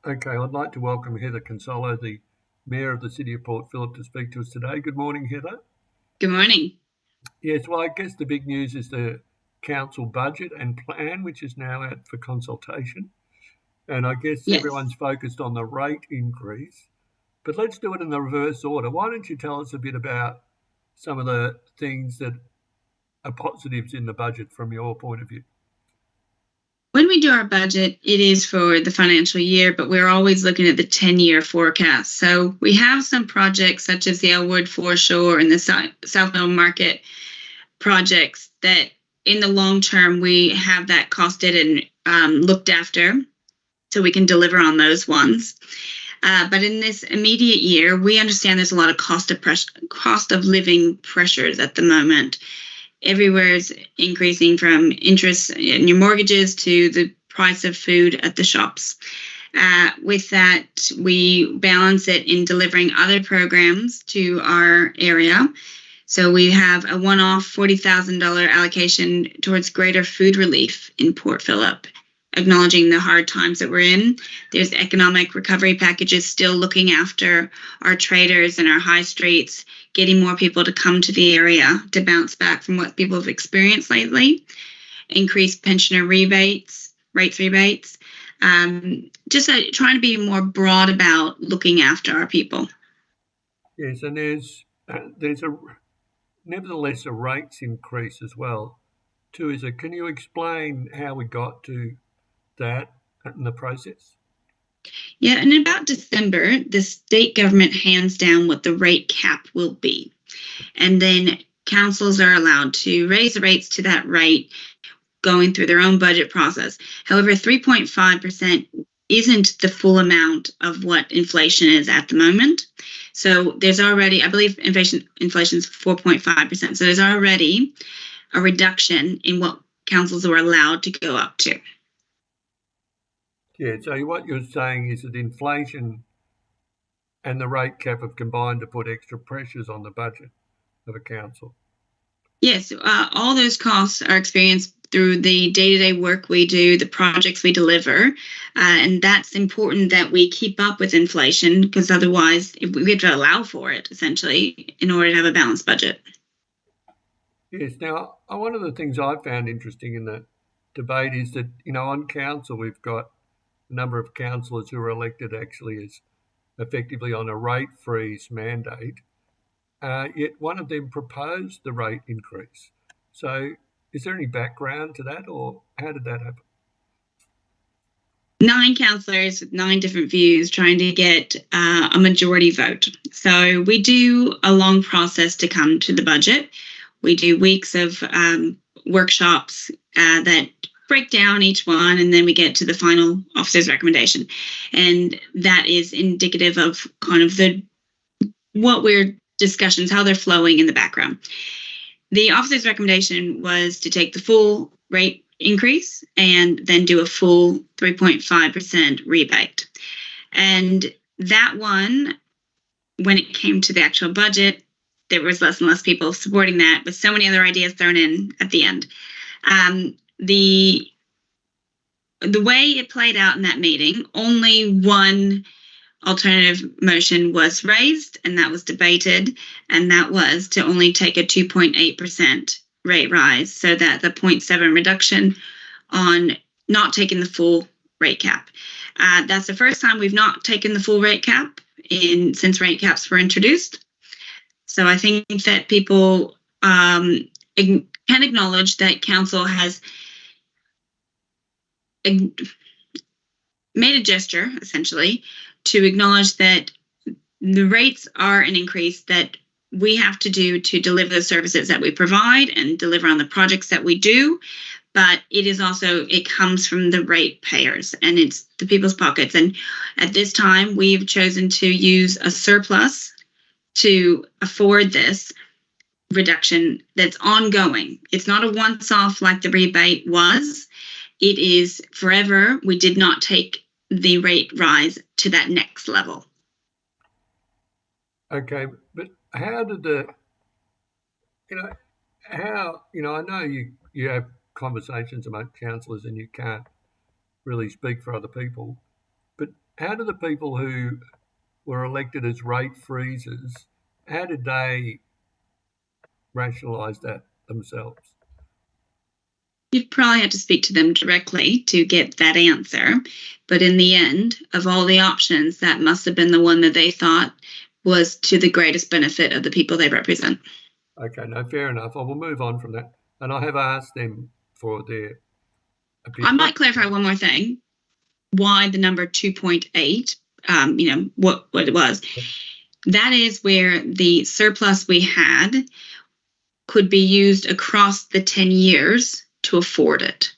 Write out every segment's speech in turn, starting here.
Okay, I'd like to welcome Heather Cunsolo, the Mayor of the City of Port Phillip, to speak to us today. Good morning, Heather. Good morning. Yes, well, I guess the big news is the council budget and plan, which is now out for consultation. And I guess Yes. everyone's focused on the rate increase. But let's do it in the reverse order. Why don't you tell us a bit about some of the things that are positives in the budget from your point of view? When we do our budget, it is for the financial year, but we're always looking at the 10-year forecast. So we have some projects such as the Elwood Foreshore and the South Mill Market projects that in the long term, we have that costed and looked after so we can deliver on those ones. But in this immediate year, we understand there's a lot of cost of living pressures at the moment. Everywhere is increasing from interest in your mortgages to the price of food at the shops. With that, we balance it in delivering other programs to our area. So we have a one-off $40,000 allocation towards greater food relief in Port Phillip, acknowledging the hard times that we're in. There's economic recovery packages still looking after our traders and our high streets, getting more people to come to the area to bounce back from what people have experienced lately, increased pensioner rebates, rates rebates, just trying to be more broad about looking after our people. Yes, and there's nevertheless a rates increase as well. Can you explain how we got to that in the process? Yeah, and in about December, the state government hands down what the rate cap will be. And then councils are allowed to raise the rates to that rate going through their own budget process. However, 3.5% isn't the full amount of what inflation is at the moment. So there's already, I believe inflation is 4.5%. So there's already a reduction in what councils are allowed to go up to. Yeah, so what you're saying is that inflation and the rate cap have combined to put extra pressures on the budget of a council. Yes, all those costs are experienced through the day-to-day work we do, the projects we deliver, and that's important that we keep up with inflation because otherwise we have to allow for it essentially in order to have a balanced budget. Yes, now one of the things I found interesting in the debate is that, on council we've got a number of councillors who are elected actually as effectively on a rate freeze mandate. Yet one of them proposed the rate increase. So is there any background to that, or how did that happen? 9 councillors with 9 different views trying to get a majority vote. So we do a long process to come to the budget. We do weeks of workshops that break down each one, and then we get to the final officer's recommendation. And that is indicative of kind of what we're discussions, how they're flowing in the background. The officer's recommendation was to take the full rate increase and then do a full 3.5% rebate. And that one, when it came to the actual budget, there was less and less people supporting that, with so many other ideas thrown in at the end. The way it played out in that meeting, only one alternative motion was raised, and that was debated, and that was to only take a 2.8% rate rise, so that the 0.7 reduction on not taking the full rate cap. That's the first time we've not taken the full rate cap since rate caps were introduced. So I think that people can acknowledge that council has made a gesture, essentially, to acknowledge that the rates are an increase that we have to do to deliver the services that we provide and deliver on the projects that we do. But it comes from the ratepayers and it's the people's pockets. And at this time, we've chosen to use a surplus to afford this reduction that's ongoing. It's not a once-off like the rebate was. It is forever. We did not take the rate rise to that next level. Okay, but how did I know you have conversations among councillors and you can't really speak for other people, but how do the people who were elected as rate freezers, how did they rationalise that themselves? You'd probably have to speak to them directly to get that answer. But in the end, of all the options, that must have been the one that they thought was to the greatest benefit of the people they represent. Okay, no, fair enough. I will move on from that. And I have asked them for their I opinion. might clarify one more thing. Why the number 2.8, what it was. That is where the surplus we had could be used across the 10 years to afford it.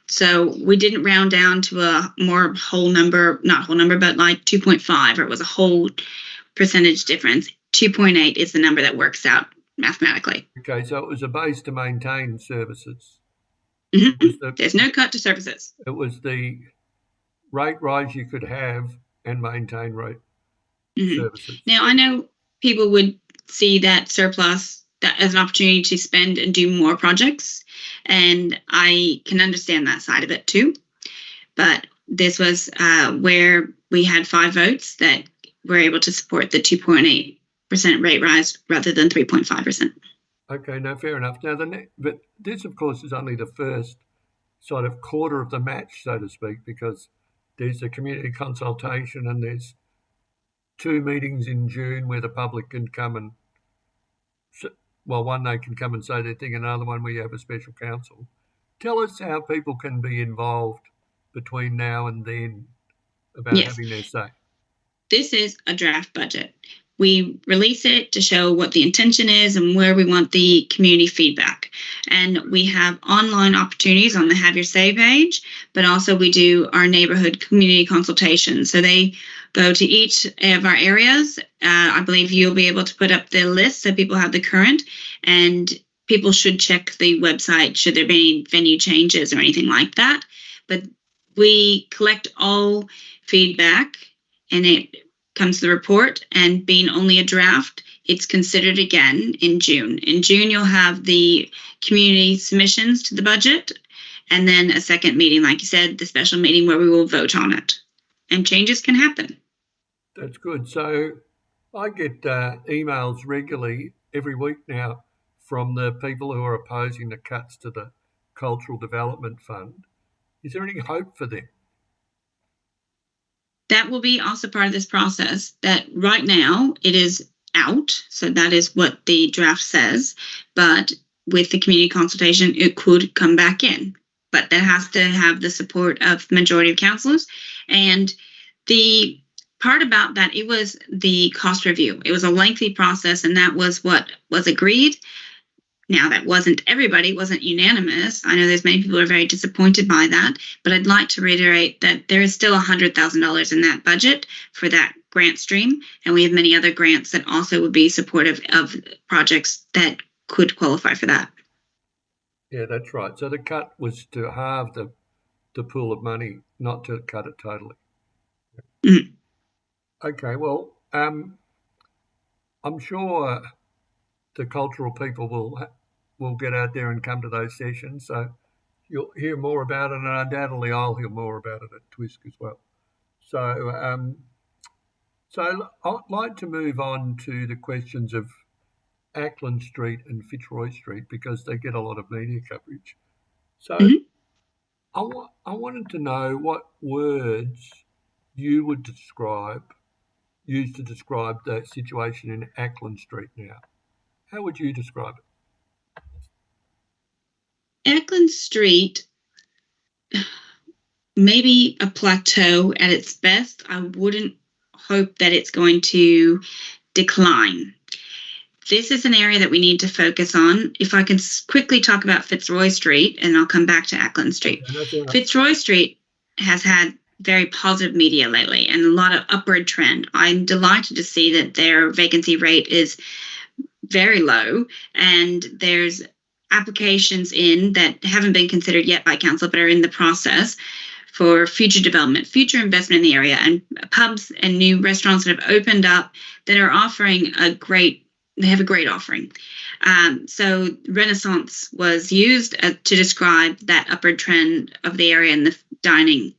So we didn't round down to a more whole number, not whole number, but like 2.5, or it was a whole percentage difference. 2.8 is the number that works out mathematically. Okay, so it was a base to maintain services. Mm-hmm. There's no cut to services. It was the rate rise you could have and maintain rate services. Now, I know people would see that surplus as an opportunity to spend and do more projects, and I can understand that side of it too. But this was where we had 5 votes that were able to support the 2.8% rate rise rather than 3.5%. Okay, no, fair enough. Now, but this, of course, is only the first sort of quarter of the match, so to speak, because there's a community consultation and there's 2 meetings in June where the public can come and, well, one they can come and say their thing, another one where you have a special counsel. Tell us how people can be involved between now and then about having their say. This is a draft budget. We release it to show what the intention is and where we want the community feedback. And we have online opportunities on the Have Your Say page, but also we do our neighborhood community consultations. So they go to each of our areas. I believe you'll be able to put up the list so people have the current, and people should check the website should there be any venue changes or anything like that. But we collect all feedback, and it comes to the report, and being only a draft, it's considered again in June. In June, you'll have the community submissions to the budget, and then a second meeting, like you said, the special meeting where we will vote on it. And changes can happen. That's good. So I get emails regularly every week now from the people who are opposing the cuts to the Cultural Development Fund. Is there any hope for them? That will be also part of this process, that right now it is out. So that is what the draft says. But with the community consultation, it could come back in. But that has to have the support of the majority of councillors. And the part about that, it was the cost review. It was a lengthy process, and that was what was agreed. Now, that wasn't everybody, wasn't unanimous. I know there's many people who are very disappointed by that, but I'd like to reiterate that there is still $100,000 in that budget for that grant stream, and we have many other grants that also would be supportive of projects that could qualify for that. Yeah, that's right. So the cut was to halve the pool of money, not to cut it totally. Mm-hmm. Okay, well, I'm sure the cultural people will get out there and come to those sessions. So you'll hear more about it, and undoubtedly I'll hear more about it at TWiSK as well. So, I'd like to move on to the questions of Acland Street and Fitzroy Street because they get a lot of media coverage. So I wanted to know what words you would use to describe the situation in Acland Street now. How would you describe it? Acland Street, maybe a plateau at its best. I wouldn't hope that it's going to decline. This is an area that we need to focus on. If I can quickly talk about Fitzroy Street, and I'll come back to Acland Street. Fitzroy Street has had very positive media lately and a lot of upward trend. I'm delighted to see that their vacancy rate is very low, and there's applications in that haven't been considered yet by council but are in the process for future development, future investment in the area, and pubs and new restaurants that have opened up that are offering they have a great offering. So Renaissance was used to describe that upward trend of the area and the dining.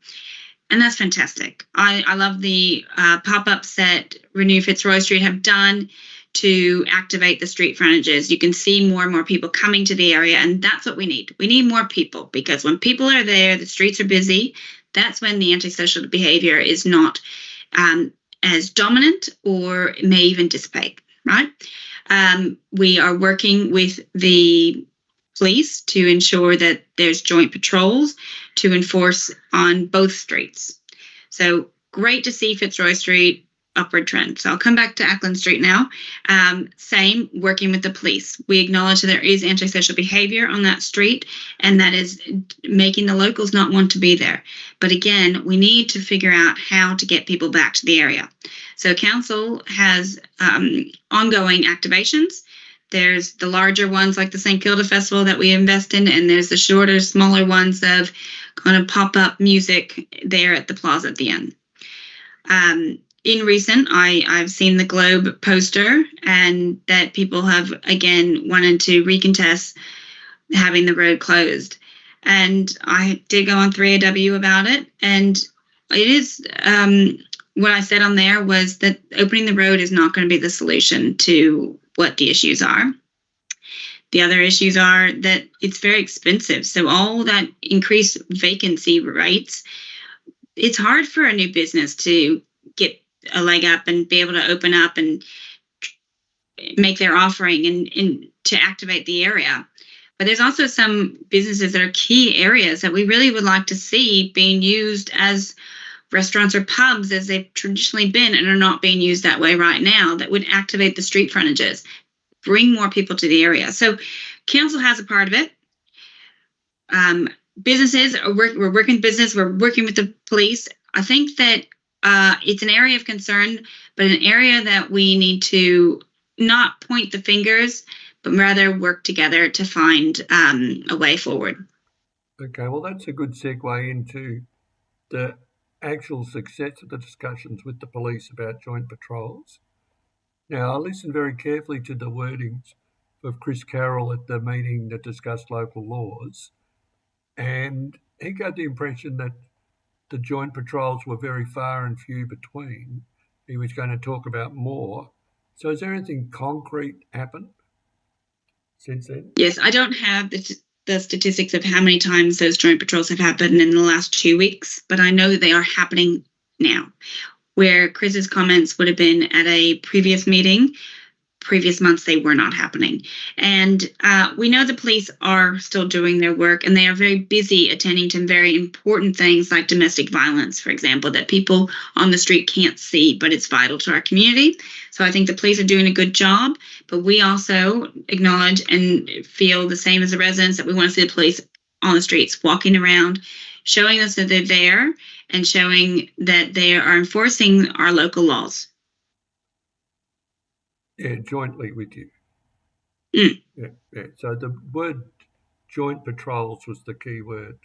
And that's fantastic. I love the pop-ups that Renew Fitzroy Street have done to activate the street frontages. You can see more and more people coming to the area, and that's what we need. We need more people, because when people are there, the streets are busy. That's when the antisocial behavior is not as dominant, or may even dissipate, right? We are working with the police to ensure that there's joint patrols to enforce on both streets. So great to see Fitzroy Street upward trend. So I'll come back to Acland Street now. Same, working with the police. We acknowledge that there is antisocial behavior on that street, and that is making the locals not want to be there. But again, we need to figure out how to get people back to the area. So council has ongoing activations. There's the larger ones like the St. Kilda Festival that we invest in, and there's the shorter, smaller ones of kind of pop-up music there at the plaza at the end. In recent, I've seen the Globe poster, and that people have, again, wanted to recontest having the road closed. And I did go on 3AW about it, and it is, what I said on there was that opening the road is not going to be the solution to what the issues are. The other issues are that it's very expensive. So all that increased vacancy rates, it's hard for a new business to get a leg up and be able to open up and make their offering and to activate the area. But there's also some businesses that are key areas that we really would like to see being used as restaurants or pubs, as they've traditionally been and are not being used that way right now, that would activate the street frontages, bring more people to the area. So council has a part of it. Businesses, we're working business, we're working with the police. I think that it's an area of concern, but an area that we need to not point the fingers, but rather work together to find a way forward. Okay, well, that's a good segue into the actual success of the discussions with the police about joint patrols. Now, I listened very carefully to the wordings of Chris Carroll at the meeting that discussed local laws, and he got the impression that the joint patrols were very far and few between. He was going to talk about more. So has there anything concrete happened since then? Yes, I don't have the statistics of how many times those joint patrols have happened in the last 2 weeks, but I know that they are happening now. Where Chris's comments would have been at a previous meeting, previous months they were not happening. And we know the police are still doing their work, and they are very busy attending to very important things like domestic violence, for example, that people on the street can't see, but it's vital to our community. So I think the police are doing a good job, but we also acknowledge and feel the same as the residents that we want to see the police on the streets, walking around, showing us that they're there and showing that they are enforcing our local laws. Yeah, jointly with you. Mm. Yeah. So the word joint patrols was the key word,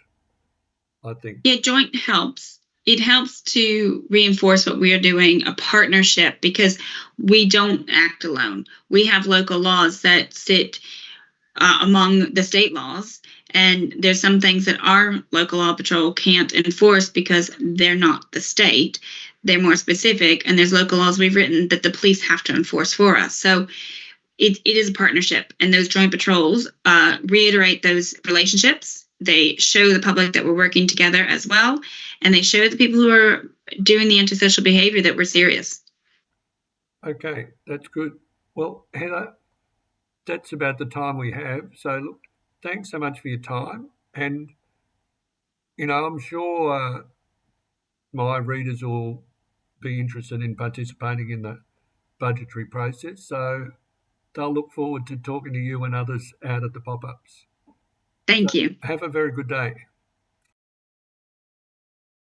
I think. Yeah, joint helps. It helps to reinforce what we are doing, a partnership, because we don't act alone. We have local laws that sit among the state laws, and there's some things that our local law patrol can't enforce because they're not the state. They're more specific, and there's local laws we've written that the police have to enforce for us. So it is a partnership, and those joint patrols reiterate those relationships. They show the public that we're working together as well, and they show the people who are doing the antisocial behavior that we're serious. Okay, that's good. Well, Heather, that's about the time we have. So, look, thanks so much for your time. And, I'm sure my readers will be interested in participating in the budgetary process. So they'll look forward to talking to you and others out at the pop-ups. Thank you. Have a very good day.